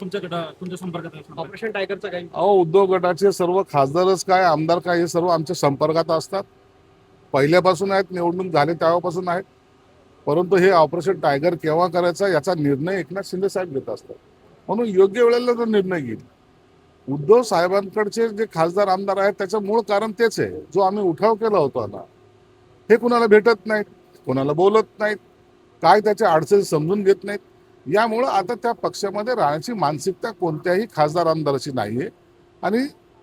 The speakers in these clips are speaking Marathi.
तुमच्या संपर्कात ऑपरेशन टायगरचा काही अहो, उद्धव गटाचे सर्व खासदारच काय आमदार काय हे सर्व आमच्या संपर्कात असतात. पहिल्यापासून आहेत, निवडणूक झाले तेव्हापासून आहेत. परंतु हे ऑपरेशन टायगर केव्हा करायचा याचा निर्णय एकनाथ शिंदे साहेब घेत असतात. म्हणून योग्य वेळेला तो निर्णय घेईल. उद्धव साहेबांकडचे जे खासदार आमदार आहेत त्याचं मूळ कारण तेच आहे. जो आम्ही उठाव केला होता ना, हे कुणाला भेटत नाहीत, कोणाला बोलत नाहीत, काय त्याच्या अडचणी समजून घेत नाहीत. यामुळं आता त्या पक्षामध्ये राहण्याची मानसिकता कोणत्याही खासदार आमदाराची नाहीये आणि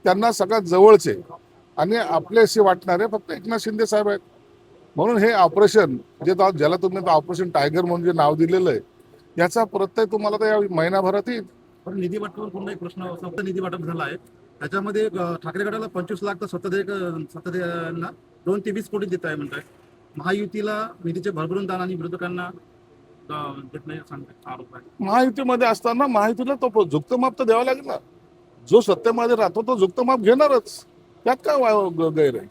त्यांना सगळ्यात जवळचे आणि आपल्याशी वाटणारे फक्त एकनाथ शिंदे साहेब आहेत. म्हणून हे ऑपरेशन ज्याला तुम्ही ऑपरेशन टायगर म्हणून जे नाव दिलेलं आहे याचा प्रत्यय तुम्हाला तर या महिनाभरात येईल. पण निधी वाटपावर पुन्हा एक प्रश्न, फक्त निधी वाटप झाला आहे त्याच्यामध्ये ठाकरे गटाला 25 लाख तर सत्ताधाऱ्यांना 2 ते 20 कोटी देत आहे म्हणतात. महायुतीला निधीचे भरभरून दान आणि विरोधकांना देत नाही सांगतात आरोप आहे. महायुतीमध्ये असताना महायुतीला तो झुकतं माप तर द्यावं लागेल ना. जो सत्तेमध्ये राहतो तो झुकतं माप घेणारच. त्यात काय गैर आहे.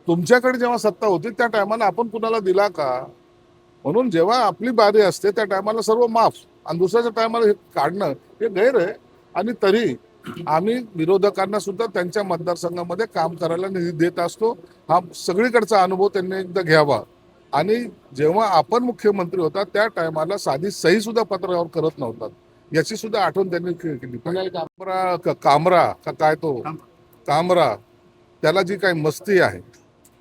तुमच्याकडे जेव्हा सत्ता होती त्या टायमाला आपण कुणाला दिला का? म्हणून जेव्हा आपली बारी असते त्या टायमाला सर्व माफ आणि दुसऱ्याच्या टायमाला हे काढणं हे गैर आहे. आणि तरी आम्ही विरोधकांना सुद्धा त्यांच्या मतदारसंघामध्ये काम करायला निधी देत असतो. हा सगळीकडचा अनुभव त्यांनी एकदा घ्यावा. आणि जेव्हा आपण मुख्यमंत्री होता त्या टायमाला साधी सही सुद्धा पत्रावर करत नव्हतात, याची सुद्धा आठवण त्यांनी केली. कामरा का काय तो कामरा, त्याला जी काही मस्ती आहे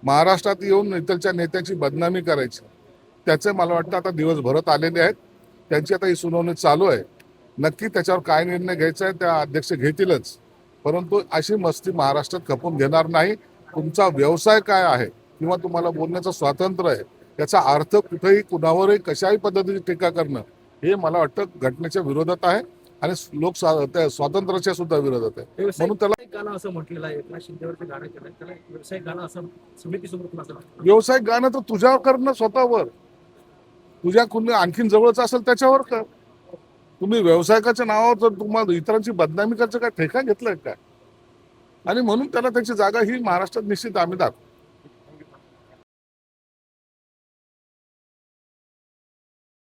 महाराष्ट्रात येऊन इथलच्या नेत्याची बदनामी करायची, त्याचे मला वाटतं आता दिवस भरत आलेले आहेत. त्यांची आता ही सुनावणी चालू आहे. नक्की त्याच्यावर काय निर्णय घ्यायचा आहे त्या अध्यक्ष घेतीलच. परंतु अशी मस्ती महाराष्ट्रात खपून घेणार नाही. तुमचा व्यवसाय काय आहे किंवा तुम्हाला बोलण्याचं स्वातंत्र्य आहे याचा अर्थ कुठेही कुणावरही कशाही पद्धतीची टीका करणं हे मला वाटतं घटनेच्या विरोधात आहे आणि स्वातंत्र्याच्या सुद्धा विरोधात आहे. म्हणून त्याला गाणं असं म्हटलेलं आहे, एकनाथ शिंदेवरती गाणं केलंय, त्याला व्यावसायिक गाणं असं समितीसमोर असं व्यवसायिक गाणं तर तुझ्यावर करणं स्वतःवर, तुझ्या कुणी आणखीन जवळच असेल त्याच्यावर कर. तुम्ही व्यावसायिकाच्या नावावर जर तुम्हाला इतरांची बदनामी करायचं काय ठेका घेतलंय काय? आणि म्हणून त्याला त्याची जागा ही महाराष्ट्रात निश्चित आम्ही दाखवू.